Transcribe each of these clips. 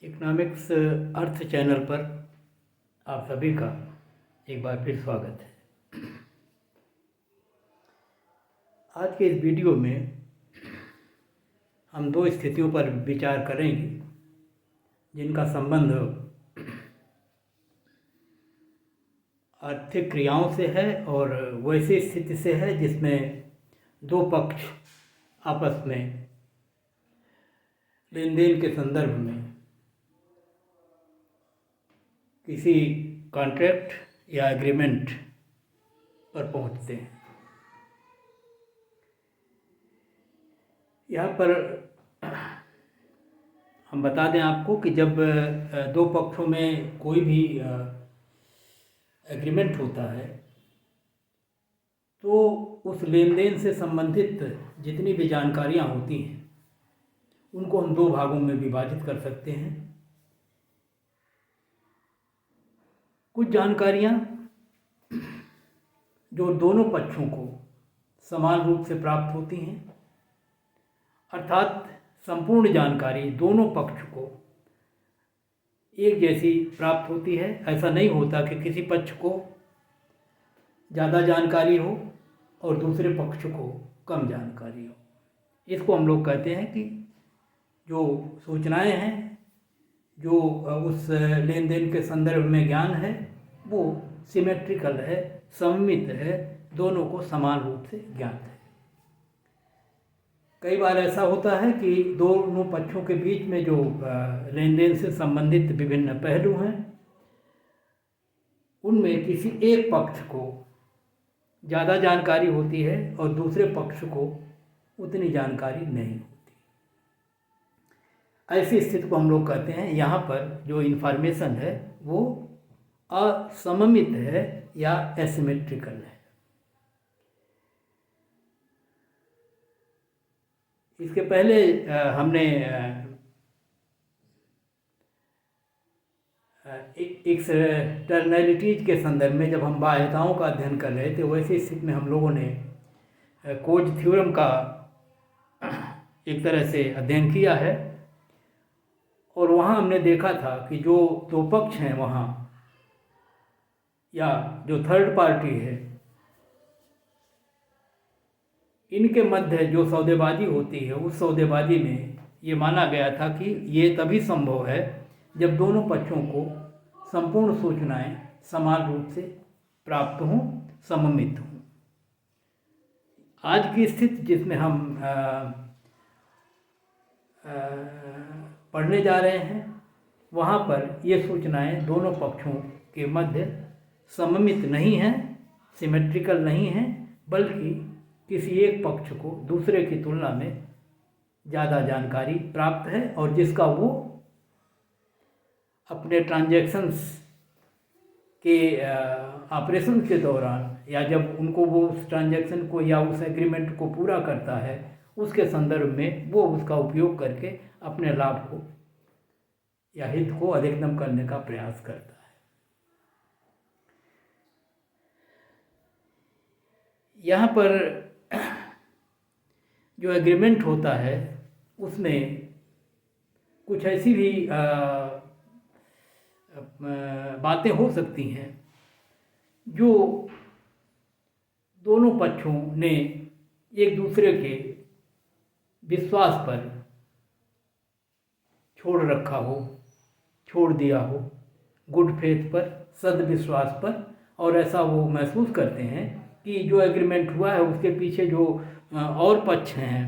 Economics अर्थ channel पर आप सभी का एक बार फिर स्वागत है। आज के इस वीडियो में हम दो स्थितियों पर विचार करेंगे जिनका संबंध आर्थिक क्रियाओं से है और वैसी स्थिति से है जिसमें दो पक्ष आपस में लेन देन के संदर्भ में किसी कॉन्ट्रैक्ट या एग्रीमेंट पर पहुंचते हैं। यहाँ पर हम बता दें आपको कि जब दो पक्षों में कोई भी एग्रीमेंट होता है तो उस लेन देन से संबंधित जितनी भी जानकारियाँ होती हैं उनको हम दो भागों में विभाजित कर सकते हैं। कुछ जानकारियाँ जो दोनों पक्षों को समान रूप से प्राप्त होती हैं, अर्थात संपूर्ण जानकारी दोनों पक्ष को एक जैसी प्राप्त होती है। ऐसा नहीं होता कि किसी पक्ष को ज़्यादा जानकारी हो और दूसरे पक्ष को कम जानकारी हो। इसको हम लोग कहते हैं कि जो सूचनाएं हैं, जो उस लेन देन के संदर्भ में ज्ञान है, वो सिमेट्रिकल है, सममित है, दोनों को समान रूप से ज्ञात है। कई बार ऐसा होता है कि दोनों पक्षों के बीच में जो लेन देन से संबंधित विभिन्न पहलू हैं उनमें किसी एक पक्ष को ज़्यादा जानकारी होती है और दूसरे पक्ष को उतनी जानकारी नहीं होती। ऐसी स्थिति को हम लोग कहते हैं यहाँ पर जो इन्फॉर्मेशन है वो असममित है या एसिमेट्रिकल है। इसके पहले हमने एक्सटर्नैलिटीज के संदर्भ में जब हम बाह्यताओं का अध्ययन कर रहे थे, वैसी स्थिति में हम लोगों ने कोज थ्योरम का एक तरह से अध्ययन किया है और वहाँ हमने देखा था कि जो दो पक्ष हैं वहाँ या जो थर्ड पार्टी है, इनके मध्य जो सौदेबाजी होती है, उस सौदेबाजी में ये माना गया था कि ये तभी संभव है जब दोनों पक्षों को संपूर्ण सूचनाएं समान रूप से प्राप्त हों, सममित हों। आज की स्थिति जिसमें हम पढ़ने जा रहे हैं, वहाँ पर ये सूचनाएं दोनों पक्षों के मध्य सममित नहीं हैं, सिमेट्रिकल नहीं हैं, बल्कि किसी एक पक्ष को दूसरे की तुलना में ज़्यादा जानकारी प्राप्त है और जिसका वो अपने ट्रांजैक्शंस के ऑपरेशन के दौरान या जब उनको वो उस ट्रांजैक्शन को या उस एग्रीमेंट को पूरा करता है, उसके संदर्भ में वो उसका उपयोग करके अपने लाभ को या हित को अधिकतम करने का प्रयास करता है। यहाँ पर जो एग्रीमेंट होता है उसमें कुछ ऐसी भी बातें हो सकती हैं जो दोनों पक्षों ने एक दूसरे के विश्वास पर छोड़ रखा हो, छोड़ दिया हो, गुड फेथ पर, सद्विश्वास पर, और ऐसा वो महसूस करते हैं कि जो एग्रीमेंट हुआ है उसके पीछे जो और पक्ष हैं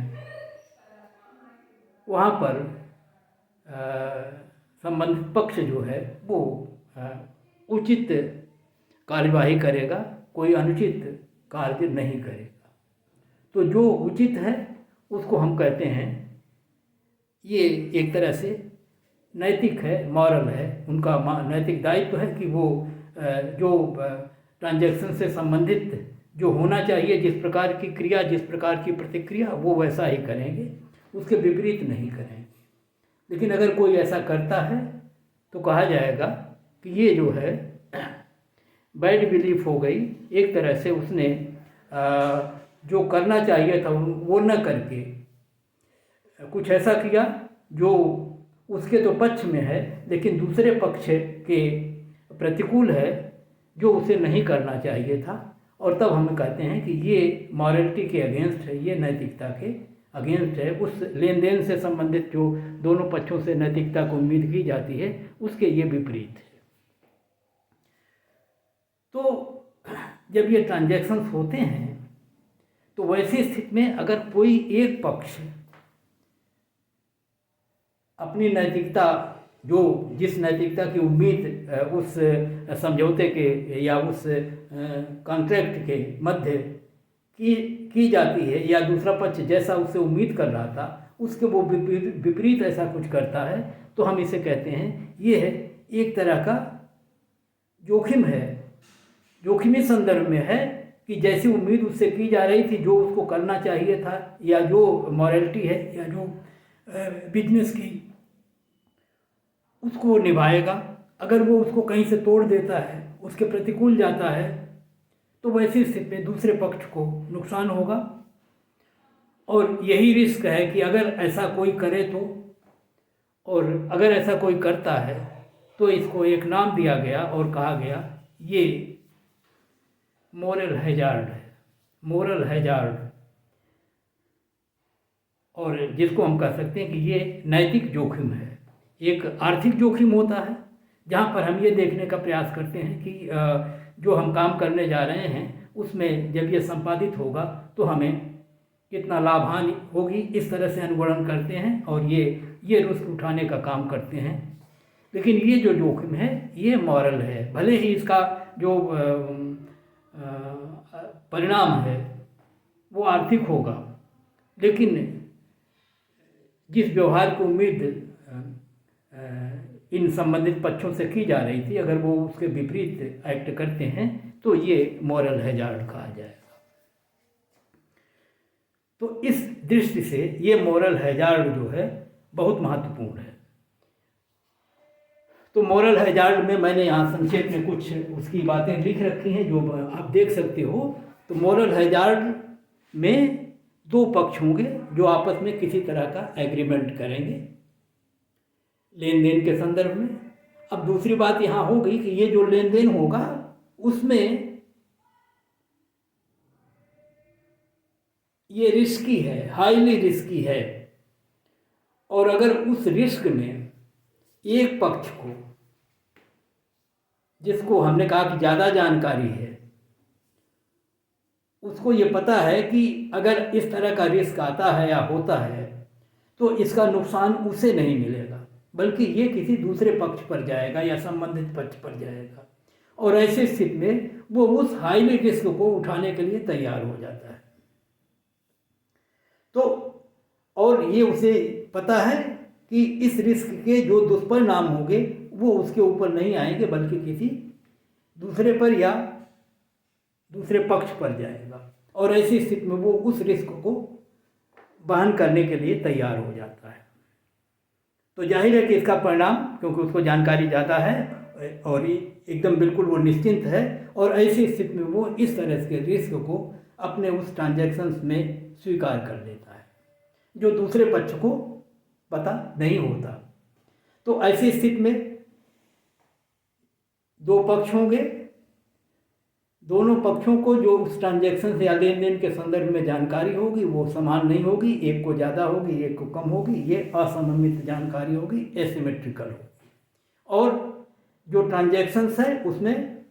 वहाँ पर संबंधित पक्ष जो है वो उचित कार्यवाही करेगा, कोई अनुचित कार्य नहीं करेगा। तो जो उचित है उसको हम कहते हैं, ये एक तरह से नैतिक है, मॉरल है, उनका नैतिक दायित्व है कि वो जो ट्रांजैक्शन से संबंधित जो होना चाहिए, जिस प्रकार की क्रिया, जिस प्रकार की प्रतिक्रिया, वो वैसा ही करेंगे, उसके विपरीत नहीं करेंगे। लेकिन अगर कोई ऐसा करता है तो कहा जाएगा कि ये जो है बैड बिलीफ हो गई, एक तरह से उसने जो करना चाहिए था वो न करके कुछ ऐसा किया जो उसके तो पक्ष में है, लेकिन दूसरे पक्ष के प्रतिकूल है, जो उसे नहीं करना चाहिए था। और तब हम कहते हैं कि ये मॉरलिटी के अगेंस्ट है, ये नैतिकता के अगेंस्ट है। उस लेन देन से संबंधित जो दोनों पक्षों से नैतिकता को उम्मीद की जाती है, उसके ये विपरीत है। तो जब ये ट्रांजैक्शंस होते हैं, तो वैसी स्थिति में अगर कोई एक पक्ष अपनी नैतिकता, जो जिस नैतिकता की उम्मीद उस समझौते के या उस कॉन्ट्रैक्ट के मध्य की जाती है, या दूसरा पक्ष जैसा उससे उम्मीद कर रहा था, उसके वो विपरीत ऐसा कुछ करता है, तो हम इसे कहते हैं ये है एक तरह का जोखिम है। जोखिमी संदर्भ में है कि जैसी उम्मीद उससे की जा रही थी, जो उसको करना चाहिए था, या जो मॉरलिटी है, या जो बिजनेस की, उसको वो निभाएगा। अगर वो उसको कहीं से तोड़ देता है, उसके प्रतिकूल जाता है, तो वैसी स्थिति में दूसरे पक्ष को नुकसान होगा। और यही रिस्क है कि अगर ऐसा कोई करे तो, और अगर ऐसा कोई करता है तो इसको एक नाम दिया गया और कहा गया ये मोरल हैजार्ड है, मोरल हैजार्ड। और जिसको हम कह सकते हैं कि ये नैतिक जोखिम है। एक आर्थिक जोखिम होता है, जहाँ पर हम ये देखने का प्रयास करते हैं कि जो हम काम करने जा रहे हैं उसमें जब ये संपादित होगा तो हमें कितना लाभ हानि होगी, इस तरह से अनुगणन करते हैं और ये रिस्क उठाने का काम करते हैं। लेकिन ये जो जोखिम है ये मॉरल है। भले ही इसका जो परिणाम है वो आर्थिक होगा, लेकिन जिस व्यवहार की उम्मीद इन संबंधित पक्षों से की जा रही थी, अगर वो उसके विपरीत एक्ट करते हैं तो ये मॉरल हैजार्ड कहा जाएगा। तो इस दृष्टि से ये मॉरल हैजार्ड जो है बहुत महत्वपूर्ण है। तो मॉरल हैजार्ड में मैंने यहाँ संक्षेप में कुछ उसकी बातें लिख रखी हैं, जो आप देख सकते हो। तो मॉरल हैजार्ड में दो पक्ष होंगे जो आपस में किसी तरह का एग्रीमेंट करेंगे लेन देन के संदर्भ में। अब दूसरी बात यहाँ हो गई कि ये जो लेन देन होगा उसमें ये रिस्की है, हाईली रिस्की है। और अगर उस रिस्क में एक पक्ष को, जिसको हमने कहा कि ज़्यादा जानकारी है, उसको ये पता है कि अगर इस तरह का रिस्क आता है या होता है तो इसका नुकसान उसे नहीं मिलेगा, बल्कि ये किसी दूसरे पक्ष पर जाएगा या संबंधित पक्ष पर जाएगा। और ऐसी स्थिति में वो उस हाईली रिस्क को उठाने के लिए तैयार हो जाता है। तो और ये उसे पता है कि इस रिस्क के जो दुष्परिणाम होंगे वो उसके ऊपर नहीं आएंगे, बल्कि किसी दूसरे पर या दूसरे पक्ष पर जाएगा। और ऐसी स्थिति में वो उस रिस्क को वहन करने के लिए तैयार हो जाता है। तो जाहिर है कि इसका परिणाम, क्योंकि उसको जानकारी ज़्यादा है और एकदम बिल्कुल वो निश्चिंत है, और ऐसी स्थिति में वो इस तरह के रिस्क को अपने उस ट्रांजैक्शंस में स्वीकार कर लेता है, जो दूसरे पक्ष को पता नहीं होता। तो ऐसी स्थिति में दो पक्ष होंगे, दोनों पक्षों को जो उस ट्रांजैक्शन या लेन देन के संदर्भ में जानकारी होगी वो समान नहीं होगी, एक को ज़्यादा होगी एक को कम होगी, ये असममित जानकारी होगी, एसिमेट्रिकल होगी। और जो ट्रांजैक्शंस है उसमें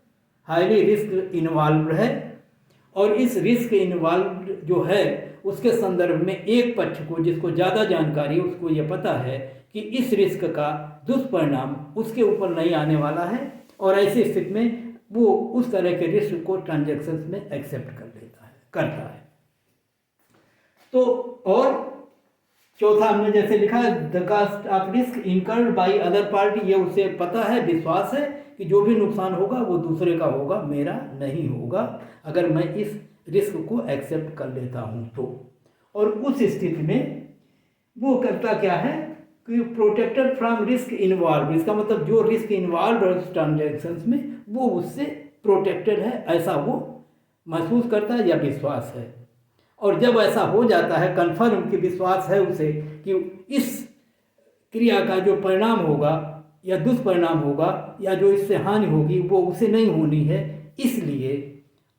हाईली रिस्क इन्वॉल्व है, और इस रिस्क इन्वॉल्व जो है उसके संदर्भ में एक पक्ष को, जिसको ज़्यादा जानकारी, उसको ये पता है कि इस रिस्क का दुष्परिणाम उसके ऊपर नहीं आने वाला है, और ऐसी स्थिति में वो उस तरह के रिस्क को ट्रांजैक्शंस में एक्सेप्ट करता है। तो और चौथा हमने जैसे लिखा है, the cost of risk incurred by other party, ये उसे पता है, विश्वास है कि जो भी नुकसान होगा वो दूसरे का होगा, मेरा नहीं होगा, अगर मैं इस रिस्क को एक्सेप्ट कर लेता हूँ तो। और उस स्थिति में वो करता क्या है कि प्रोटेक्टेड फ्रॉम रिस्क इन्वॉल्व, इसका मतलब जो रिस्क इन्वॉल्व है उस ट्रांजैक्शंस में वो उससे प्रोटेक्टेड है, ऐसा वो महसूस करता है या विश्वास है। और जब ऐसा हो जाता है, कन्फर्म कि विश्वास है उसे कि इस क्रिया का जो परिणाम होगा या दुष्परिणाम होगा या जो इससे हानि होगी वो उसे नहीं होनी है। इसलिए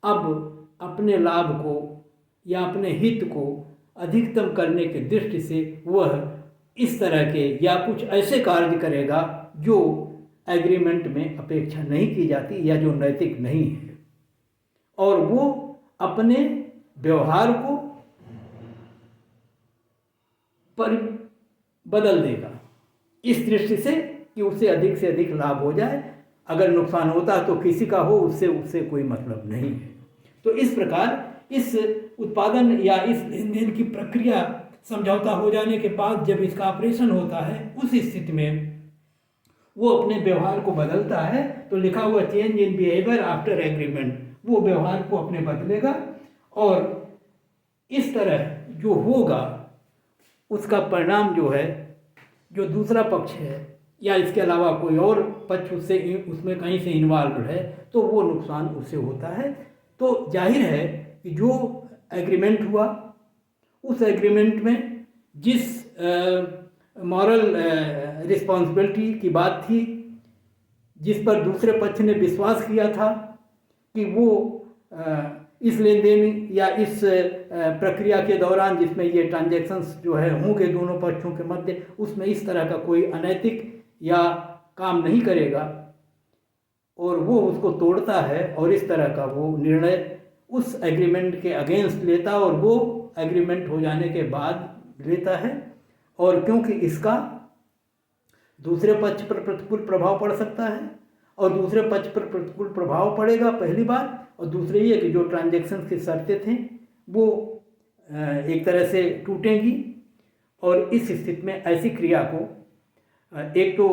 अब अपने लाभ को या अपने हित को अधिकतम करने की दृष्टि से वह इस तरह के या कुछ ऐसे कार्य करेगा जो एग्रीमेंट में अपेक्षा नहीं की जाती या जो नैतिक नहीं है, और वो अपने व्यवहार को बदल देगा इस दृष्टि से कि उसे अधिक लाभ हो जाए। अगर नुकसान होता है तो किसी का हो, उससे कोई मतलब नहीं है। तो इस प्रकार इस उत्पादन या इस लेन देन की प्रक्रिया समझौता हो जाने के बाद जब इसका ऑपरेशन होता है, उस स्थिति में वो अपने व्यवहार को बदलता है। तो लिखा हुआ change in behaviour after agreement, वो व्यवहार को अपने बदलेगा और इस तरह जो होगा उसका परिणाम जो है, जो दूसरा पक्ष है या इसके अलावा कोई और पक्ष उसमें कहीं से इन्वॉल्व है तो वो नुकसान उससे होता है। तो जाहिर है कि जो एग्रीमेंट हुआ उस एग्रीमेंट में जिस मॉरल रिस्पॉन्सिबिलिटी की बात थी, जिस पर दूसरे पक्ष ने विश्वास किया था कि वो इस लेन देन या इस प्रक्रिया के दौरान जिसमें ये ट्रांजैक्शंस जो है होंगे दोनों पक्षों के मध्य, उसमें इस तरह का कोई अनैतिक या काम नहीं करेगा और वो उसको तोड़ता है और इस तरह का वो निर्णय उस एग्रीमेंट के अगेंस्ट लेता और वो एग्रीमेंट हो जाने के बाद लेता है। और क्योंकि इसका दूसरे पक्ष पर प्रतिकूल प्रभाव पड़ सकता है और दूसरे पक्ष पर प्रतिकूल प्रभाव पड़ेगा, पहली बात, और दूसरी ये कि जो ट्रांजैक्शन की शर्तें थी वो एक तरह से टूटेंगी और इस स्थिति में ऐसी क्रिया को एक तो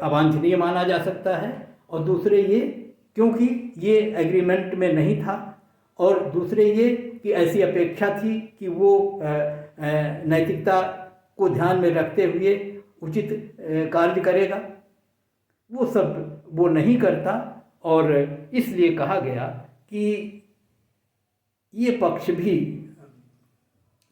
अवांछनीय माना जा सकता है और दूसरे ये क्योंकि ये एग्रीमेंट में नहीं था और दूसरे ये कि ऐसी अपेक्षा थी कि वो नैतिकता को ध्यान में रखते हुए उचित कार्य करेगा, वो सब वो नहीं करता और इसलिए कहा गया कि ये पक्ष भी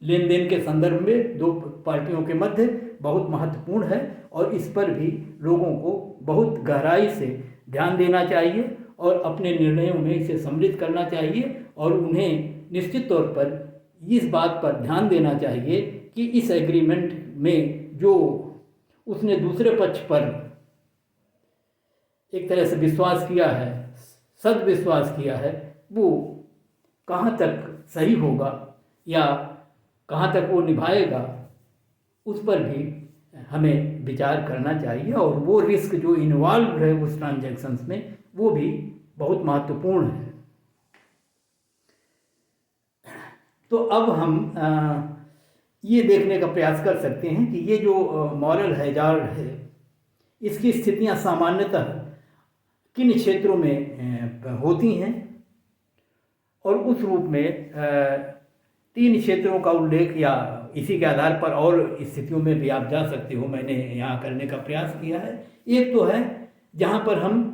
लेन देन के संदर्भ में दो पार्टियों के मध्य बहुत महत्वपूर्ण है और इस पर भी लोगों को बहुत गहराई से ध्यान देना चाहिए और अपने निर्णयों में इसे सम्मिलित करना चाहिए और उन्हें निश्चित तौर पर इस बात पर ध्यान देना चाहिए कि इस एग्रीमेंट में जो उसने दूसरे पक्ष पर एक तरह से विश्वास किया है, सद्विश्वास किया है, वो कहाँ तक सही होगा या कहाँ तक वो निभाएगा, उस पर भी हमें विचार करना चाहिए और वो रिस्क जो इन्वॉल्व है उस ट्रांजैक्शंस में वो भी बहुत महत्वपूर्ण है। तो अब हम ये देखने का प्रयास कर सकते हैं कि ये जो मॉरल हैजार्ड है इसकी स्थितियां सामान्यतः किन क्षेत्रों में होती हैं और उस रूप में 3 क्षेत्रों का उल्लेख या इसी के आधार पर और स्थितियों में भी आप जा सकते हो, मैंने यहाँ करने का प्रयास किया है। एक तो है जहाँ पर हम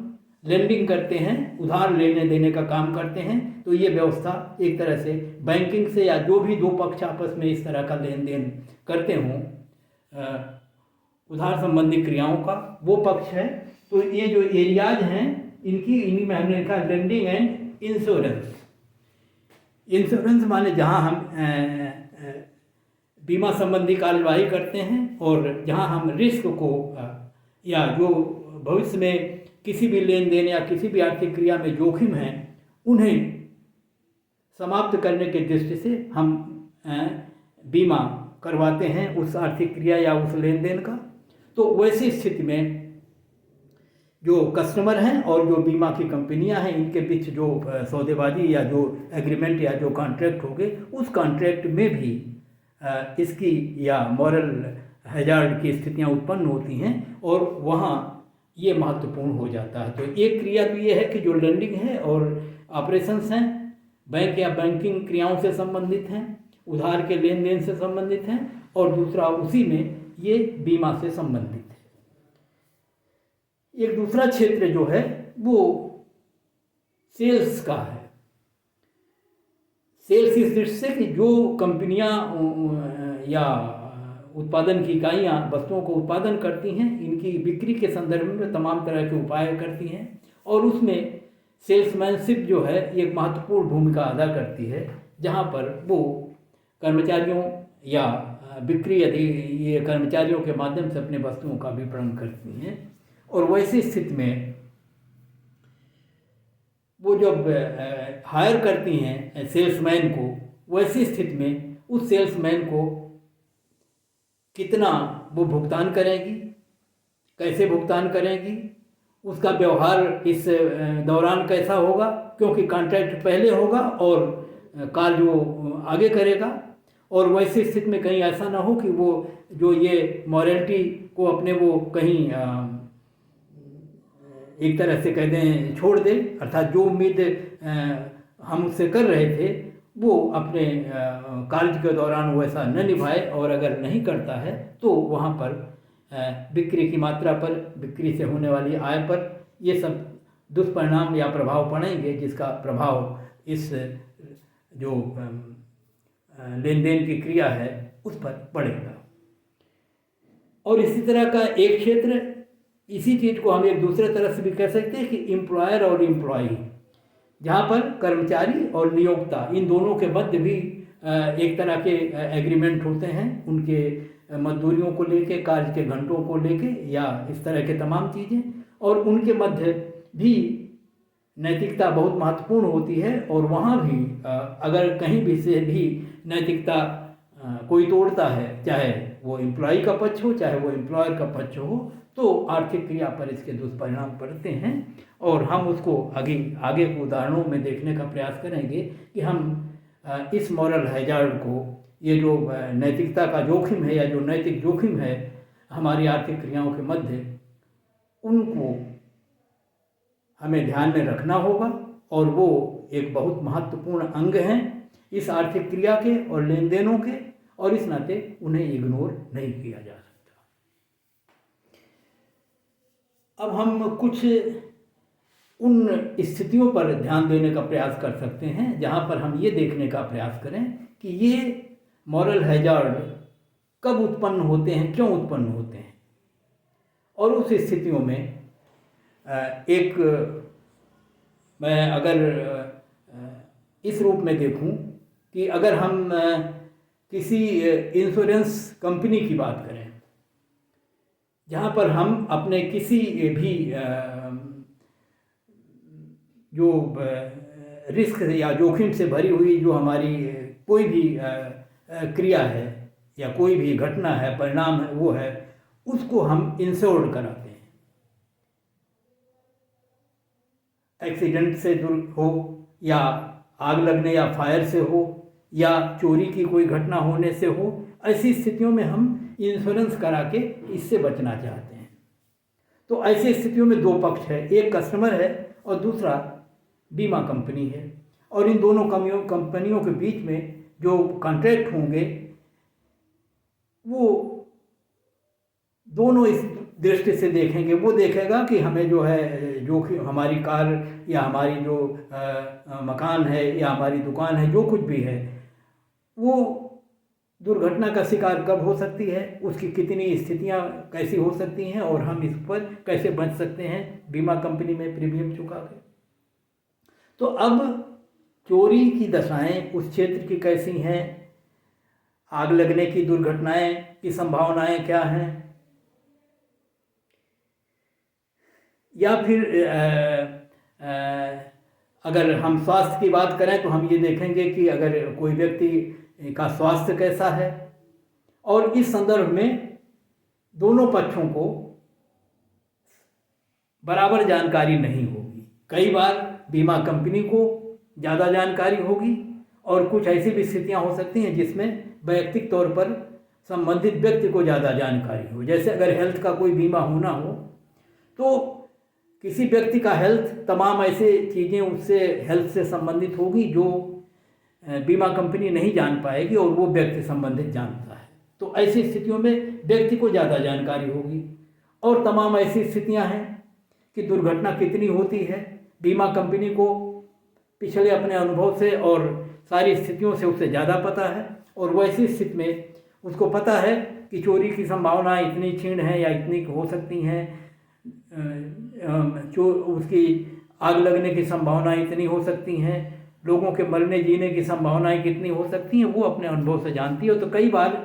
लेंडिंग करते हैं, उधार लेने देने का काम करते हैं, तो ये व्यवस्था एक तरह से बैंकिंग से या जो भी दो पक्ष आपस में इस तरह का लेन देन करते हों उधार संबंधी क्रियाओं का वो पक्ष है। तो ये जो एरियाज हैं इन्हीं में हमने लिखा लेंडिंग एंड इंश्योरेंस। इंश्योरेंस माने जहाँ हम बीमा संबंधी कार्यवाही करते हैं और जहाँ हम रिस्क को या जो भविष्य में किसी भी लेन देन या किसी भी आर्थिक क्रिया में जोखिम है उन्हें समाप्त करने की दृष्टि से हम बीमा करवाते हैं उस आर्थिक क्रिया या उस लेन देन का। तो वैसी स्थिति में जो कस्टमर हैं और जो बीमा की कंपनियां हैं इनके बीच जो सौदेबाजी या जो एग्रीमेंट या जो कॉन्ट्रैक्ट हो गए उस कॉन्ट्रैक्ट में भी इसकी या मॉरल हैजार्ड की स्थितियां उत्पन्न होती हैं और वहाँ ये महत्वपूर्ण हो जाता है। तो एक क्रिया तो ये है कि जो लेंडिंग है और ऑपरेशंस हैं बैंक या बैंकिंग क्रियाओं से संबंधित हैं, उधार के लेन देन से संबंधित हैं और दूसरा उसी में ये बीमा से संबंधित है। एक दूसरा क्षेत्र जो है वो सेल्स का है। सेल्स इस दृष्टि से कि जो कंपनियां या उत्पादन की इकाइयाँ वस्तुओं को उत्पादन करती हैं, इनकी बिक्री के संदर्भ में तमाम तरह के उपाय करती हैं और उसमें सेल्समैनशिप जो है एक महत्वपूर्ण भूमिका अदा करती है, जहाँ पर वो कर्मचारियों या बिक्री यदि ये कर्मचारियों के माध्यम से अपने वस्तुओं का विपणन करती हैं। और वैसी स्थिति में वो जब हायर करती हैं सेल्समैन को, वैसी स्थिति में उस सेल्समैन को कितना वो भुगतान करेंगी, कैसे भुगतान करेंगी, उसका व्यवहार इस दौरान कैसा होगा, क्योंकि कॉन्ट्रैक्ट पहले होगा और कार्य वो आगे करेगा। और वैसी स्थिति में कहीं ऐसा ना हो कि वो जो ये मॉरलिटी को अपने वो कहीं एक तरह से कह दें छोड़ दे, अर्थात जो उम्मीद हम उससे कर रहे थे वो अपने कार्य के दौरान वैसा न निभाए, और अगर नहीं करता है तो वहाँ पर बिक्री की मात्रा पर, बिक्री से होने वाली आय पर ये सब दुष्परिणाम या प्रभाव पड़ेंगे, जिसका प्रभाव इस जो लेन देन की क्रिया है उस पर पड़ेगा। और इसी तरह का एक क्षेत्र, इसी चीज़ को हम एक दूसरे तरह से भी कह सकते हैं कि एम्प्लॉयर और एम्प्लॉई, जहाँ पर कर्मचारी और नियोक्ता इन दोनों के मध्य भी एक तरह के एग्रीमेंट होते हैं, उनके मजदूरियों को लेके, कार्य के घंटों को लेके या इस तरह के तमाम चीज़ें, और उनके मध्य भी नैतिकता बहुत महत्वपूर्ण होती है। और वहाँ भी अगर कहीं भी से भी नैतिकता कोई तोड़ता है, चाहे वो एम्प्लॉई का पक्ष हो चाहे वो एम्प्लॉयर का पक्ष हो, तो आर्थिक क्रिया पर इसके दुष्परिणाम पड़ते हैं। और हम उसको आगे के उदाहरणों में देखने का प्रयास करेंगे कि हम इस मॉरल हैजार्ड को, ये जो नैतिकता का जोखिम है या जो नैतिक जोखिम है हमारी आर्थिक क्रियाओं के मध्य, उनको हमें ध्यान में रखना होगा। और वो एक बहुत महत्वपूर्ण अंग हैं इस आर्थिक क्रिया के और लेन देनों के, और इस नाते उन्हें इग्नोर नहीं किया जा सकता। अब हम कुछ उन स्थितियों पर ध्यान देने का प्रयास कर सकते हैं जहाँ पर हम ये देखने का प्रयास करें कि ये मॉरल हैजार्ड कब उत्पन्न होते हैं, क्यों उत्पन्न होते हैं। और उस स्थितियों में एक मैं अगर इस रूप में देखूं कि अगर हम किसी इंश्योरेंस कंपनी की बात करें, जहाँ पर हम अपने किसी भी जो रिस्क या जोखिम से भरी हुई जो हमारी कोई भी क्रिया है या कोई भी घटना है, परिणाम है, वो है, उसको हम इंश्योर्ड कराते हैं। एक्सीडेंट से दूर हो या आग लगने या फायर से हो या चोरी की कोई घटना होने से हो, ऐसी स्थितियों में हम इंश्योरेंस करा के इससे बचना चाहते हैं। तो ऐसी स्थितियों में दो पक्ष है, एक कस्टमर है और दूसरा बीमा कंपनी है। और इन दोनों कंपनियों के बीच में जो कॉन्ट्रैक्ट होंगे वो दोनों इस दृष्टि से देखेंगे, वो देखेगा कि हमें जो है जो कि हमारी कार या हमारी जो मकान है या हमारी दुकान है, जो कुछ भी है, वो दुर्घटना का शिकार कब हो सकती है, उसकी कितनी स्थितियां कैसी हो सकती हैं और हम इस पर कैसे बच सकते हैं बीमा कंपनी में प्रीमियम चुका के। तो अब चोरी की दशाएं उस क्षेत्र की कैसी हैं, आग लगने की दुर्घटनाएं की संभावनाएं क्या हैं, या फिर अगर हम स्वास्थ्य की बात करें तो हम ये देखेंगे कि अगर कोई व्यक्ति का स्वास्थ्य कैसा है। और इस संदर्भ में दोनों पक्षों को बराबर जानकारी नहीं होगी। कई बार बीमा कंपनी को ज़्यादा जानकारी होगी और कुछ ऐसी भी स्थितियाँ हो सकती हैं जिसमें वैयक्तिक तौर पर संबंधित व्यक्ति को ज़्यादा जानकारी हो। जैसे अगर हेल्थ का कोई बीमा होना हो तो किसी व्यक्ति का हेल्थ, तमाम ऐसे चीज़ें उससे हेल्थ से संबंधित होगी जो बीमा कंपनी नहीं जान पाएगी और वो व्यक्ति संबंधित जानता है। तो ऐसी स्थितियों में व्यक्ति को ज़्यादा जानकारी होगी। और तमाम ऐसी स्थितियां हैं कि दुर्घटना कितनी होती है, बीमा कंपनी को पिछले अपने अनुभव से और सारी स्थितियों से उससे ज़्यादा पता है। और वैसी स्थिति में उसको पता है कि चोरी की संभावना इतनी क्षीण है या इतनी हो सकती हैं, उसकी आग लगने की संभावना इतनी हो सकती हैं, लोगों के मरने जीने की संभावनाएं कितनी हो सकती हैं, वो अपने अनुभव से जानती है। तो कई बार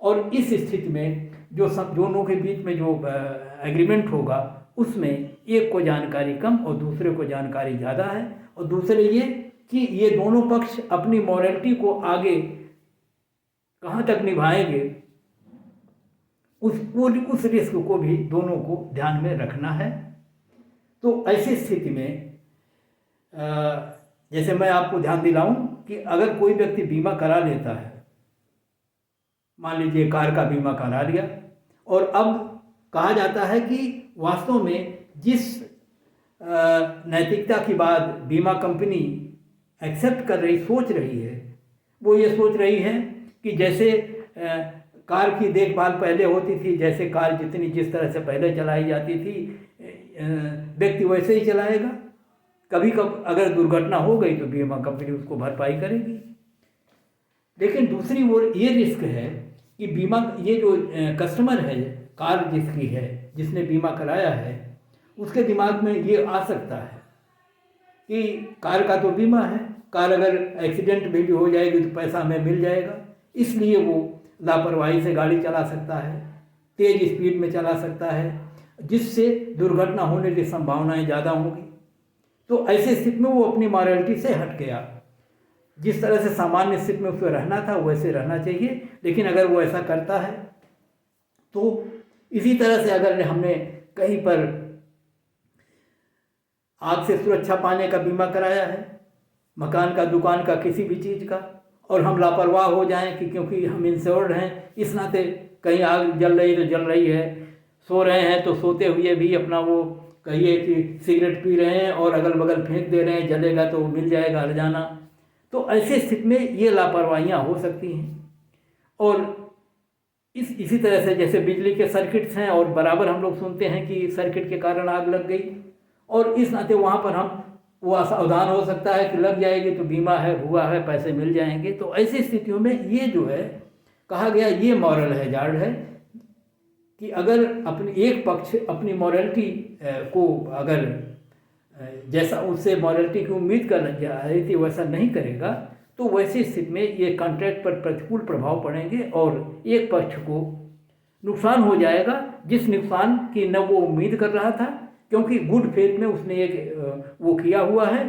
और इस स्थिति में जो सब दोनों के बीच में जो एग्रीमेंट होगा उसमें एक को जानकारी कम और दूसरे को जानकारी ज़्यादा है, और दूसरे ये कि ये दोनों पक्ष अपनी मॉरलिटी को आगे कहाँ तक निभाएंगे, उस रिस्क को भी दोनों को ध्यान में रखना है। तो ऐसी स्थिति में जैसे मैं आपको ध्यान दिलाऊं कि अगर कोई व्यक्ति बीमा करा लेता है, मान लीजिए कार का बीमा करा लिया, और अब कहा जाता है कि वास्तव में जिस नैतिकता की बात बीमा कंपनी एक्सेप्ट कर रही, सोच रही है, वो ये सोच रही है कि जैसे कार की देखभाल पहले होती थी, जैसे कार जिस तरह से पहले चलाई जाती थी व्यक्ति वैसे ही चलाएगा। कभी अगर दुर्घटना हो गई तो बीमा कंपनी उसको भरपाई करेगी। लेकिन दूसरी ओर ये रिस्क है कि बीमा, ये जो कस्टमर है, कार जिसकी है, जिसने बीमा कराया है, उसके दिमाग में ये आ सकता है कि कार का तो बीमा है, कार अगर एक्सीडेंट में भी हो जाएगी तो पैसा हमें मिल जाएगा, इसलिए वो लापरवाही से गाड़ी चला सकता है, तेज़ स्पीड में चला सकता है, जिससे दुर्घटना होने की संभावनाएं ज़्यादा होंगी। तो ऐसी स्थिति में वो अपनी मॉरलिटी से हट गया। जिस तरह से सामान्य स्थिति में उसको रहना था वैसे रहना चाहिए, लेकिन अगर वो ऐसा करता है तो इसी तरह से अगर हमने कहीं पर आग से सुरक्षा पाने का बीमा कराया है, मकान का, दुकान का, किसी भी चीज़ का, और हम लापरवाह हो जाएं कि क्योंकि हम इंश्योर्ड हैं, इस नाते कहीं आग जल रही तो जल रही है, सो रहे हैं तो सोते हुए भी अपना वो कहिए कि सिगरेट पी रहे हैं और अगल बगल फेंक दे रहे हैं, जलेगा तो मिल जाएगा हर्जाना। तो ऐसे स्थिति में ये लापरवाहियाँ हो सकती हैं। और इसी तरह से जैसे बिजली के सर्किट्स हैं और बराबर हम लोग सुनते हैं कि सर्किट के कारण आग लग गई, और इस नाते वहाँ पर हम वो असावधान हो सकता है कि लग जाएगी तो बीमा है, हुआ है, पैसे मिल जाएंगे। तो ऐसी स्थितियों में ये जो है कहा गया, ये मॉरल हैजार्ड है कि अगर अपनी एक पक्ष अपनी मॉरलिटी को अगर जैसा उससे मॉरलिटी की उम्मीद कर रही थी वैसा नहीं करेगा, तो वैसी स्थिति में ये कॉन्ट्रैक्ट पर प्रतिकूल प्रभाव पड़ेंगे और एक पक्ष को नुकसान हो जाएगा, जिस नुकसान की न वो उम्मीद कर रहा था, क्योंकि गुड फेथ में उसने एक वो किया हुआ है।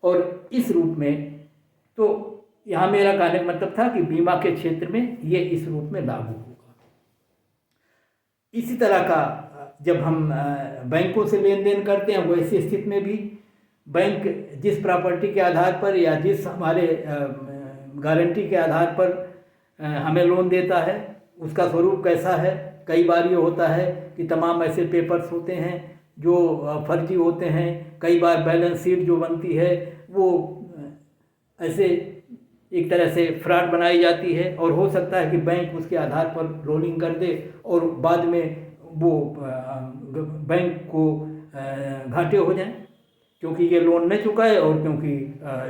और इस रूप में तो यहाँ मेरा कहने का मतलब था कि बीमा के क्षेत्र में ये इस रूप में लागू होगा। इसी तरह का जब हम बैंकों से लेन देन करते हैं, वैसी स्थिति में भी बैंक जिस प्रॉपर्टी के आधार पर या जिस हमारे गारंटी के आधार पर हमें लोन देता है, उसका स्वरूप कैसा है। कई बार ये होता है कि तमाम ऐसे पेपर्स होते हैं जो फर्जी होते हैं, कई बार बैलेंस शीट जो बनती है वो ऐसे एक तरह से फ्रॉड बनाई जाती है, और हो सकता है कि बैंक उसके आधार पर रोलिंग कर दे और बाद में वो बैंक को घाटे हो जाएं, क्योंकि ये लोन नहीं चुकाए और क्योंकि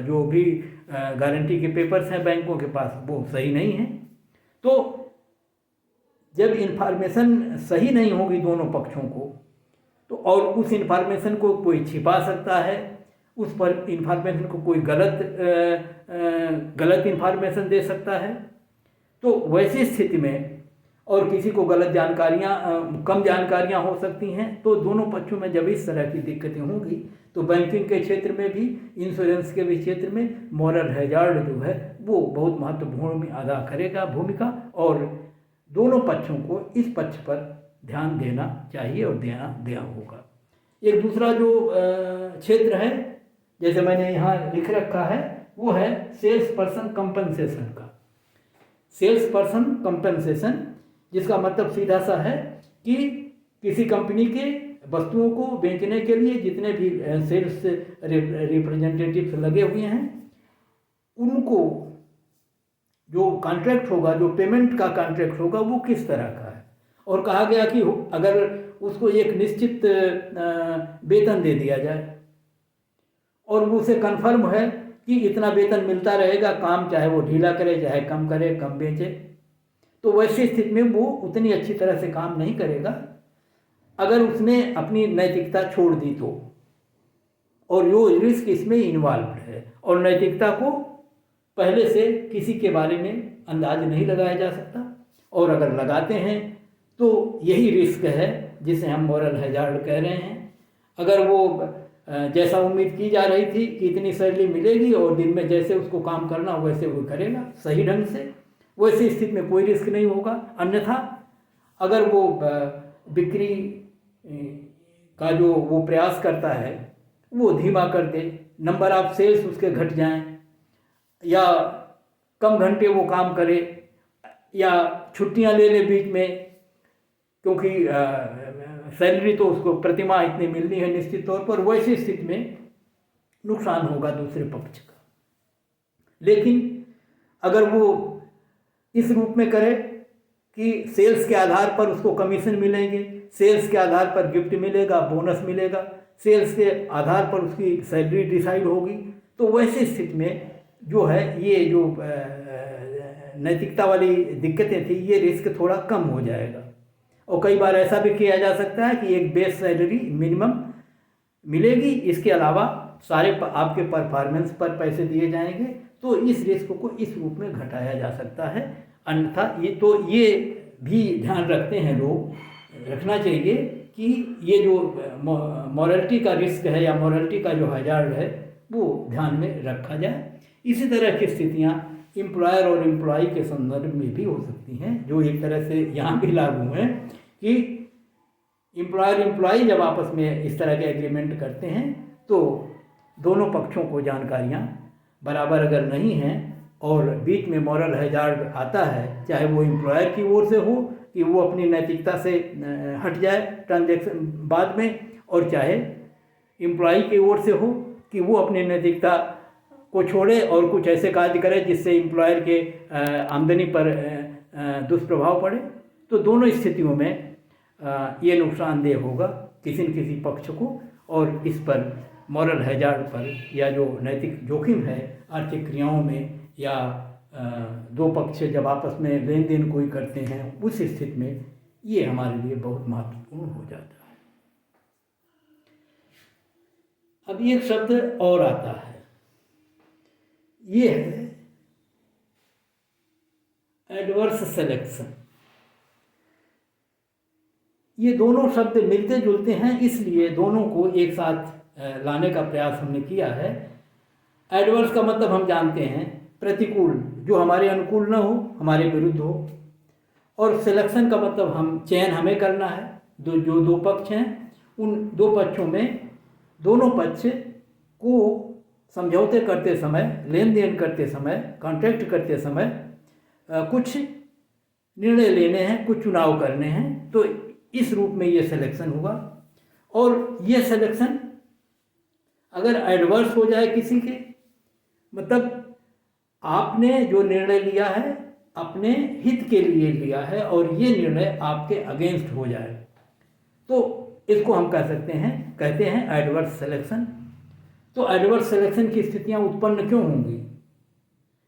जो भी गारंटी के पेपर्स हैं बैंकों के पास वो सही नहीं हैं। तो जब इन्फॉर्मेशन सही नहीं होगी दोनों पक्षों को, तो और उस इन्फॉर्मेशन को कोई छिपा सकता है, उस पर इन्फॉर्मेशन को कोई गलत इन्फॉर्मेशन दे सकता है। तो वैसी स्थिति में और किसी को गलत जानकारियाँ, कम जानकारियाँ हो सकती हैं। तो दोनों पक्षों में जब इस तरह की दिक्कतें होंगी तो बैंकिंग के क्षेत्र में भी, इंश्योरेंस के भी क्षेत्र में मॉरल हैजार्ड जो है वो बहुत महत्वपूर्ण अदा करेगा भूमिका, और दोनों पक्षों को इस पक्ष पर ध्यान देना चाहिए और देना होगा। एक दूसरा जो क्षेत्र है, जैसे मैंने यहाँ लिख रखा है, वो है सेल्स पर्सन कंपनसेशन का। सेल्स पर्सन कंपनसेशन, जिसका मतलब सीधा सा है कि किसी कंपनी के वस्तुओं को बेचने के लिए जितने भी सेल्स रिप्रेजेंटेटिव्स लगे हुए हैं, उनको जो कॉन्ट्रैक्ट होगा, जो पेमेंट का कॉन्ट्रैक्ट होगा, वो किस तरह का है। और कहा गया कि अगर उसको एक निश्चित वेतन दे दिया जाए और वो उसे कन्फर्म है कि इतना वेतन मिलता रहेगा, काम चाहे वो ढीला करे चाहे कम करे, कम बेचे, तो वैसी स्थिति में वो उतनी अच्छी तरह से काम नहीं करेगा अगर उसने अपनी नैतिकता छोड़ दी तो। और जो रिस्क इसमें इन्वॉल्व है, और नैतिकता को पहले से किसी के बारे में अंदाज नहीं लगाया जा सकता, और अगर लगाते हैं तो यही रिस्क है जिसे हम मॉरल हैजार्ड कह रहे हैं। अगर वो जैसा उम्मीद की जा रही थी कि इतनी सैलरी मिलेगी और दिन में जैसे उसको काम करना हो वैसे वो करेगा सही ढंग से, वैसी स्थिति में कोई रिस्क नहीं होगा। अन्यथा अगर वो बिक्री का जो वो प्रयास करता है वो धीमा कर दे, नंबर ऑफ सेल्स उसके घट जाएं, या कम घंटे वो काम करे, या छुट्टियां ले ले बीच में, क्योंकि सैलरी तो उसको प्रतिमाह इतनी मिलनी है निश्चित तौर पर, वैसी स्थिति में नुकसान होगा दूसरे पक्ष का। लेकिन अगर वो इस रूप में करे कि सेल्स के आधार पर उसको कमीशन मिलेंगे, सेल्स के आधार पर गिफ्ट मिलेगा, बोनस मिलेगा, सेल्स के आधार पर उसकी सैलरी डिसाइड होगी, तो वैसी स्थिति में जो है ये जो नैतिकता वाली दिक्कतें थी ये रिस्क थोड़ा कम हो जाएगा। और कई बार ऐसा भी किया जा सकता है कि एक बेस सैलरी मिनिमम मिलेगी, इसके अलावा सारे आपके परफॉर्मेंस पर पैसे दिए जाएंगे, तो इस रिस्क को इस रूप में घटाया जा सकता है। अन्यथा ये भी ध्यान रखते हैं लोग, रखना चाहिए कि ये जो मॉरलिटी का रिस्क है या मॉरलिटी का जो हैजार्ड है वो ध्यान में रखा जाए। इसी तरह की स्थितियाँ एम्प्लॉयर और एम्प्लॉई के संदर्भ में भी हो सकती हैं, जो एक तरह से यहाँ भी लागू हैं कि एम्प्लॉयर एम्प्लॉई जब आपस में इस तरह के एग्रीमेंट करते हैं तो दोनों पक्षों को जानकारियाँ बराबर अगर नहीं हैं और बीच में मॉरल हैजार्ड आता है, चाहे वो एम्प्लॉयर की ओर से हो कि वो अपनी नैतिकता से हट जाए ट्रांजैक्शन बाद में, और चाहे एम्प्लॉई की ओर से हो कि वो अपनी नैतिकता को छोड़े और कुछ ऐसे कार्य करे जिससे एम्प्लॉयर के आमदनी पर दुष्प्रभाव पड़े, तो दोनों स्थितियों में ये नुकसानदेह होगा किसी न किसी पक्ष को। और इस पर मॉरल हैजार्ड पर या जो नैतिक जोखिम है आर्थिक क्रियाओं में, या दो पक्ष जब आपस में लेन देन कोई करते हैं, उस स्थिति में ये हमारे लिए बहुत महत्वपूर्ण हो जाता है। अब एक शब्द और आता है, ये है एडवर्स सिलेक्शन। ये दोनों शब्द मिलते जुलते हैं, इसलिए दोनों को एक साथ लाने का प्रयास हमने किया है। एडवर्स का मतलब हम जानते हैं प्रतिकूल, जो हमारे अनुकूल न हो, हमारे विरुद्ध हो। और सिलेक्शन का मतलब हम चयन हमें करना है। जो दो पक्ष हैं उन दो पक्षों में दोनों पक्ष को समझौते करते समय, लेन देन करते समय, कॉन्ट्रैक्ट करते समय कुछ निर्णय लेने हैं, कुछ चुनाव करने हैं, तो इस रूप में ये सिलेक्शन हुआ। और ये सिलेक्शन अगर एडवर्स हो जाए किसी के, मतलब आपने जो निर्णय लिया है अपने हित के लिए लिया है और ये निर्णय आपके अगेंस्ट हो जाए, तो इसको हम कहते हैं एडवर्स सिलेक्शन। तो एडवर्स सिलेक्शन की स्थितियां उत्पन्न क्यों होंगी?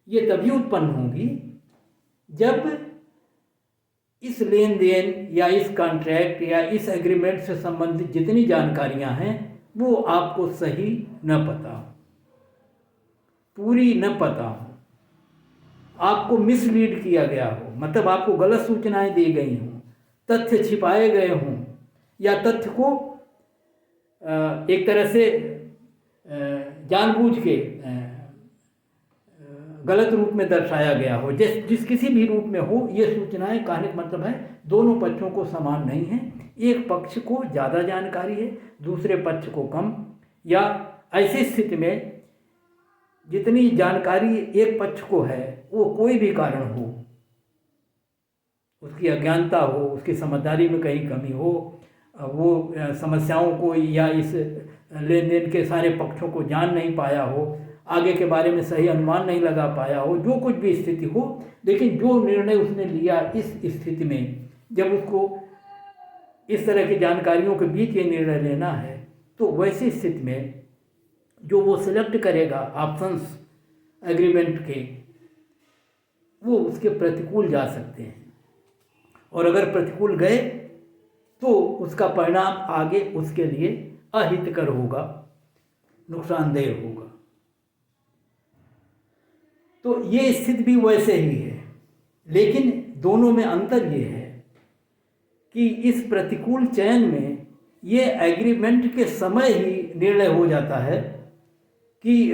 ये तभी उत्पन्न होंगी जब इस लेन देन या इस कॉन्ट्रैक्ट या इस एग्रीमेंट से संबंधित जितनी जानकारियां हैं वो आपको सही न पता हो, पूरी न पता हो, आपको मिसलीड किया गया हो, मतलब आपको गलत सूचनाएं दी गई हों, तथ्य छिपाए गए हों, या तथ्य को एक तरह से जानबूझ के गलत रूप में दर्शाया गया हो, जिस किसी भी रूप में हो। ये सूचनाएं कहने का मतलब है दोनों पक्षों को समान नहीं है, एक पक्ष को ज़्यादा जानकारी है, दूसरे पक्ष को कम, या ऐसी स्थिति में जितनी जानकारी एक पक्ष को है वो कोई भी कारण हो, उसकी अज्ञानता हो, उसकी समझदारी में कहीं कमी हो, वो समस्याओं को या इस लेन देन के सारे पक्षों को जान नहीं पाया हो, आगे के बारे में सही अनुमान नहीं लगा पाया हो, जो कुछ भी स्थिति हो, लेकिन जो निर्णय उसने लिया इस स्थिति में, जब उसको इस तरह की जानकारियों के बीच ये निर्णय लेना है, तो वैसी स्थिति में जो वो सिलेक्ट करेगा ऑप्शंस एग्रीमेंट के, वो उसके प्रतिकूल जा सकते हैं। और अगर प्रतिकूल गए तो उसका परिणाम आगे उसके लिए अहितकर होगा, नुकसानदेह होगा। तो ये स्थिति भी वैसे ही है, लेकिन दोनों में अंतर ये है कि इस प्रतिकूल चयन में ये एग्रीमेंट के समय ही निर्णय हो जाता है कि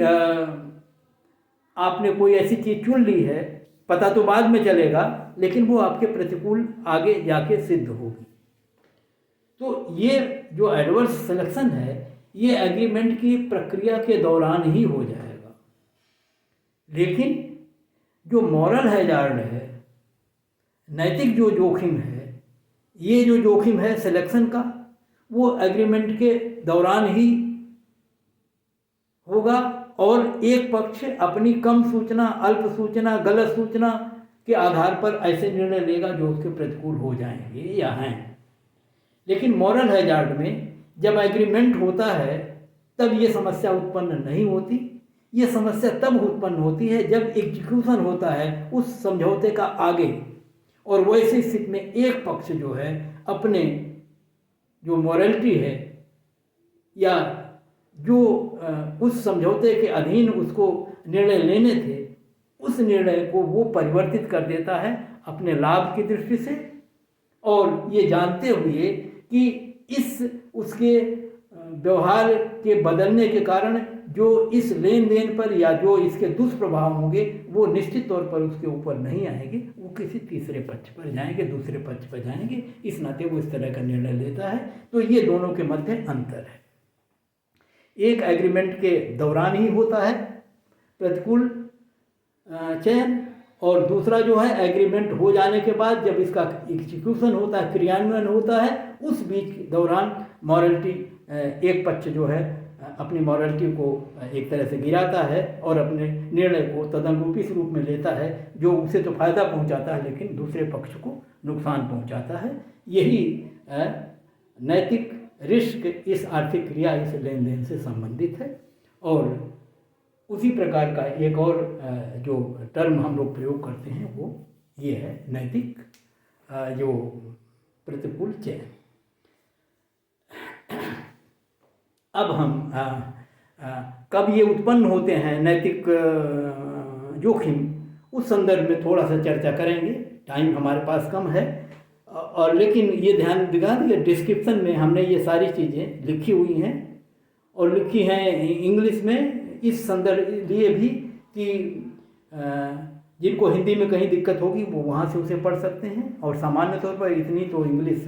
आपने कोई ऐसी चीज़ चुन ली है, पता तो बाद में चलेगा, लेकिन वो आपके प्रतिकूल आगे जाके सिद्ध होगी। तो ये जो एडवर्स सिलेक्शन है, ये एग्रीमेंट की प्रक्रिया के दौरान ही हो जाएगा। लेकिन जो मॉरल हैजार्ड है, नैतिक जो जोखिम है, ये जो जोखिम है सिलेक्शन का, वो एग्रीमेंट के दौरान ही होगा और एक पक्ष अपनी कम सूचना, अल्प सूचना, गलत सूचना के आधार पर ऐसे निर्णय लेगा जो उसके प्रतिकूल हो जाएंगे या हैं। लेकिन मॉरल हैजार्ड में जब एग्रीमेंट होता है तब ये समस्या उत्पन्न नहीं होती। ये समस्या तब उत्पन्न होती है जब एग्जीक्यूशन होता है उस समझौते का आगे, और वैसी स्थिति में एक पक्ष जो है अपने जो मॉरलिटी है या जो उस समझौते के अधीन उसको निर्णय लेने थे, उस निर्णय को वो परिवर्तित कर देता है अपने लाभ की दृष्टि से, और ये जानते हुए कि इस उसके व्यवहार के बदलने के कारण जो इस लेन देन पर या जो इसके दुष्प्रभाव होंगे वो निश्चित तौर पर उसके ऊपर नहीं आएंगे, वो किसी तीसरे पक्ष पर जाएंगे, दूसरे पक्ष पर जाएंगे। इस नाते वो इस तरह का निर्णय लेता है। तो ये दोनों के मध्य अंतर है। एक एग्रीमेंट के दौरान ही होता है प्रतिकूल चयन, और दूसरा जो है एग्रीमेंट हो जाने के बाद जब इसका एग्जीक्यूशन होता है, क्रियान्वयन होता है, उस बीच दौरान मॉरलिटी एक पक्ष जो है अपनी मॉरलिटी को एक तरह से गिराता है और अपने निर्णय को तदनुरूपी रूप में लेता है जो उसे तो फायदा पहुंचाता है लेकिन दूसरे पक्ष को नुकसान पहुंचाता है। यही नैतिक रिस्क इस आर्थिक क्रिया, इस लेन देन से संबंधित है। और उसी प्रकार का एक और जो टर्म हम लोग प्रयोग करते हैं वो ये है नैतिक जो प्रतिकूल चयन। अब हम कब ये उत्पन्न होते हैं नैतिक जोखिम, उस संदर्भ में थोड़ा सा चर्चा करेंगे। टाइम हमारे पास कम है, और लेकिन ये ध्यान दिखा दिया डिस्क्रिप्शन में हमने ये सारी चीज़ें लिखी हुई हैं, और लिखी हैं इंग्लिश में इस संदर्भ लिए भी कि जिनको हिंदी में कहीं दिक्कत होगी वो वहाँ से उसे पढ़ सकते हैं। और सामान्य तौर पर इतनी तो इंग्लिश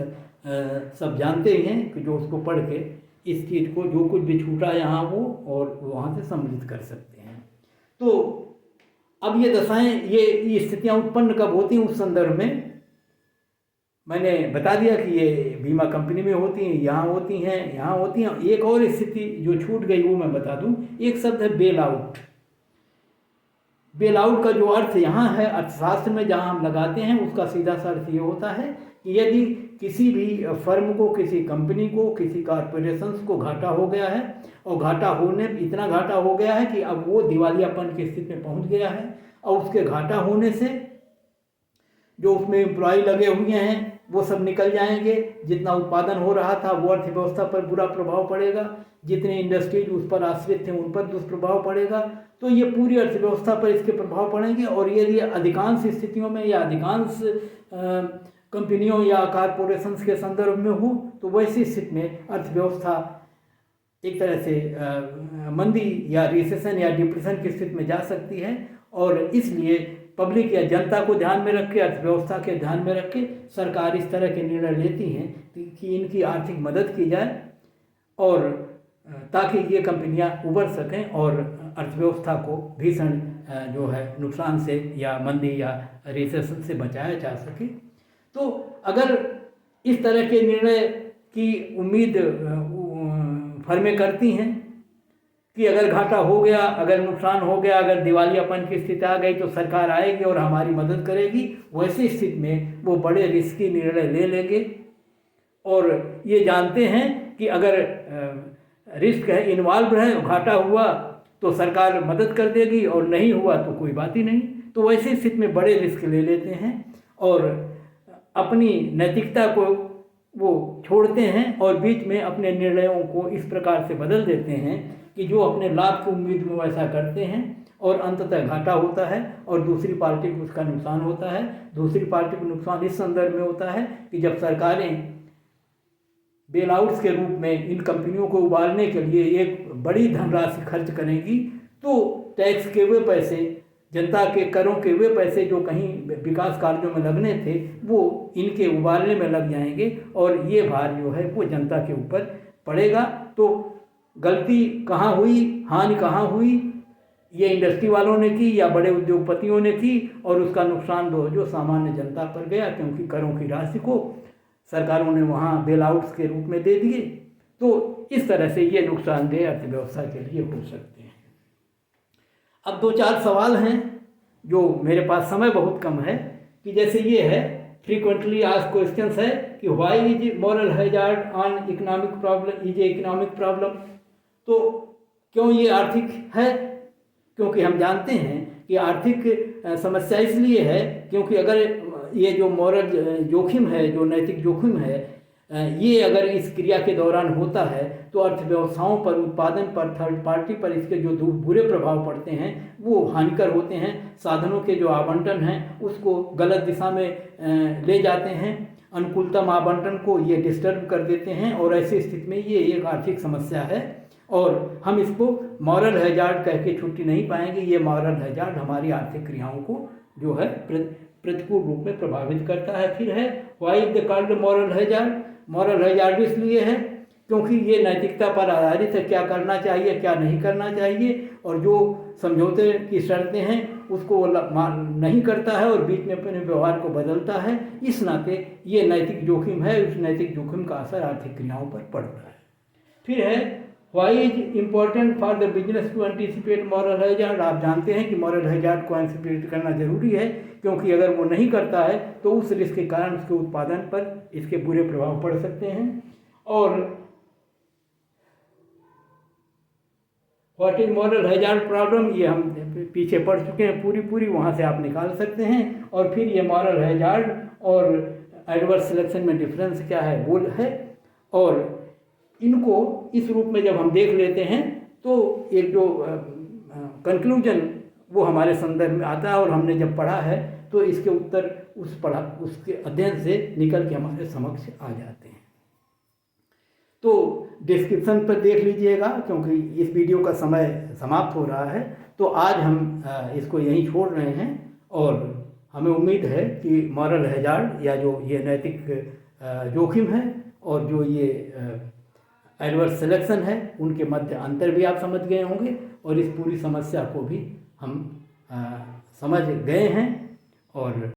सब जानते ही हैं कि जो उसको पढ़ के इस चीज़ को जो कुछ भी छूटा यहाँ वो और वहाँ से सम्मिलित कर सकते हैं। तो अब ये दशाएं, ये स्थितियाँ उत्पन्न कब होती हैं, उस संदर्भ में मैंने बता दिया कि ये बीमा कंपनी में होती हैं, यहाँ होती हैं, यहाँ होती हैं। एक और स्थिति जो छूट गई वो मैं बता दूं। एक शब्द है बेल आउट। बेल आउट का जो अर्थ यहाँ है अर्थशास्त्र में जहाँ हम लगाते हैं उसका सीधा सा अर्थ ये होता है कि यदि किसी भी फर्म को, किसी कंपनी को, किसी कॉरपोरेशंस को घाटा हो गया है, और घाटा होने इतना घाटा हो गया है कि अब वो दिवालियापन की स्थिति में पहुँच गया है, और उसके घाटा होने से जो उसमें एम्प्लॉय लगे हुए हैं वो सब निकल जाएंगे, जितना उत्पादन हो रहा था वो अर्थव्यवस्था पर बुरा प्रभाव पड़ेगा, जितने इंडस्ट्रीज उस पर आश्रित थे उन पर दुष्प्रभाव पड़ेगा। तो ये पूरी अर्थव्यवस्था पर इसके प्रभाव पड़ेंगे। और यदि अधिकांश स्थितियों में या अधिकांश कंपनियों या कॉरपोरेशंस के संदर्भ में हो तो वैसी स्थिति में अर्थव्यवस्था एक तरह से मंदी या रिसेशन या डिप्रेशन की स्थिति में जा सकती है। और इसलिए पब्लिक या जनता को ध्यान में रख के, अर्थव्यवस्था के ध्यान में रख के सरकार इस तरह के निर्णय लेती हैं कि इनकी आर्थिक मदद की जाए, और ताकि ये कंपनियां उबर सकें और अर्थव्यवस्था को भीषण जो है नुकसान से या मंदी या रिसेशन से बचाया जा सके। तो अगर इस तरह के निर्णय की उम्मीद फर्में करती हैं कि अगर घाटा हो गया, अगर नुकसान हो गया, अगर दिवालियापन की स्थिति आ गई तो सरकार आएगी और हमारी मदद करेगी, वैसी स्थिति में वो बड़े रिस्की निर्णय ले लेंगे। और ये जानते हैं कि अगर रिस्क है, इन्वॉल्व है, घाटा हुआ तो सरकार मदद कर देगी, और नहीं हुआ तो कोई बात ही नहीं। तो वैसी स्थिति में बड़े रिस्क ले लेते हैं, और अपनी नैतिकता को वो छोड़ते हैं और बीच में अपने निर्णयों को इस प्रकार से बदल देते हैं कि जो अपने लाभ की उम्मीद में वैसा करते हैं और अंततः घाटा होता है और दूसरी पार्टी को उसका नुकसान होता है। दूसरी पार्टी को नुकसान इस संदर्भ में होता है कि जब सरकारें बेल आउट्स के रूप में इन कंपनियों को उबारने के लिए एक बड़ी धनराशि खर्च करेंगी तो टैक्स के वे पैसे, जनता के करों के वे पैसे जो कहीं विकास कार्यों में लगने थे वो इनके उबारने में लग जाएंगे और ये भार जो है वो जनता के ऊपर पड़ेगा। तो गलती कहाँ हुई, हानि कहाँ हुई, ये इंडस्ट्री वालों ने की या बड़े उद्योगपतियों ने की और उसका नुकसान जो सामान्य जनता पर गया, क्योंकि करों की राशि को सरकारों ने वहाँ बेल आउट्स के रूप में दे दिए। तो इस तरह से ये नुकसानदेह अर्थव्यवस्था के लिए हो सकते हैं। अब 2-4 सवाल हैं जो मेरे पास समय बहुत कम है कि जैसे ये है फ्रीक्वेंटली आस्क्ड क्वेश्चंस है कि why is moral hazard on economic problem is a economic problem. तो क्यों ये आर्थिक है? क्योंकि हम जानते हैं कि आर्थिक समस्या इसलिए है क्योंकि अगर ये जो मॉरल जोखिम है, जो नैतिक जोखिम है, ये अगर इस क्रिया के दौरान होता है तो अर्थव्यवस्थाओं पर, उत्पादन पर, थर्ड पार्टी पर इसके जो बुरे प्रभाव पड़ते हैं वो हानिकर होते हैं। साधनों के जो आवंटन हैं उसको गलत दिशा में ले जाते हैं, अनुकूलतम आवंटन को ये डिस्टर्ब कर देते हैं और ऐसी स्थिति में ये एक आर्थिक समस्या है और हम इसको मॉरल हैजार्ड कह के छुट्टी नहीं पाएंगे। ये मॉरल हैजार्ड हमारी आर्थिक क्रियाओं को जो है प्रतिकूल रूप में प्रभावित करता है। फिर है why is the called moral hazard. Moral hazard इसलिए है क्योंकि ये नैतिकता पर आधारित है, क्या करना चाहिए क्या नहीं करना चाहिए, और जो समझौते की शर्तें हैं उसको वो नहीं करता है और बीच में अपने व्यवहार को बदलता है। इस नाते ये नैतिक जोखिम है, उस नैतिक जोखिम का असर आर्थिक क्रियाओं पर पड़ता है। फिर है why is important for the business to anticipate moral hazard. आप जानते हैं कि मॉरल हैजार्ड को एंटिसिपेट करना जरूरी है क्योंकि अगर वो नहीं करता है तो उस रिस्क के कारण उसके उत्पादन पर इसके बुरे प्रभाव पड़ सकते हैं। और what is moral hazard problem, ये हम पीछे पढ़ चुके हैं पूरी, वहाँ से आप निकाल सकते हैं। और फिर ये मॉरल हैजार्ड और एडवर्स सिलेक्शन में डिफरेंस क्या है वो है, और इनको इस रूप में जब हम देख लेते हैं तो एक जो कंक्लूजन वो हमारे संदर्भ में आता है और हमने जब पढ़ा है तो इसके उत्तर उसके अध्ययन से निकल के हमारे समक्ष आ जाते हैं। तो डिस्क्रिप्शन पर देख लीजिएगा क्योंकि इस वीडियो का समय समाप्त हो रहा है, तो आज हम इसको यहीं छोड़ रहे हैं और हमें उम्मीद है कि मॉरल हैजार्ड या जो ये नैतिक जोखिम है और जो ये एडवर्स सिलेक्शन है उनके मध्य अंतर भी आप समझ गए होंगे और इस पूरी समस्या को भी हम समझ गए हैं। और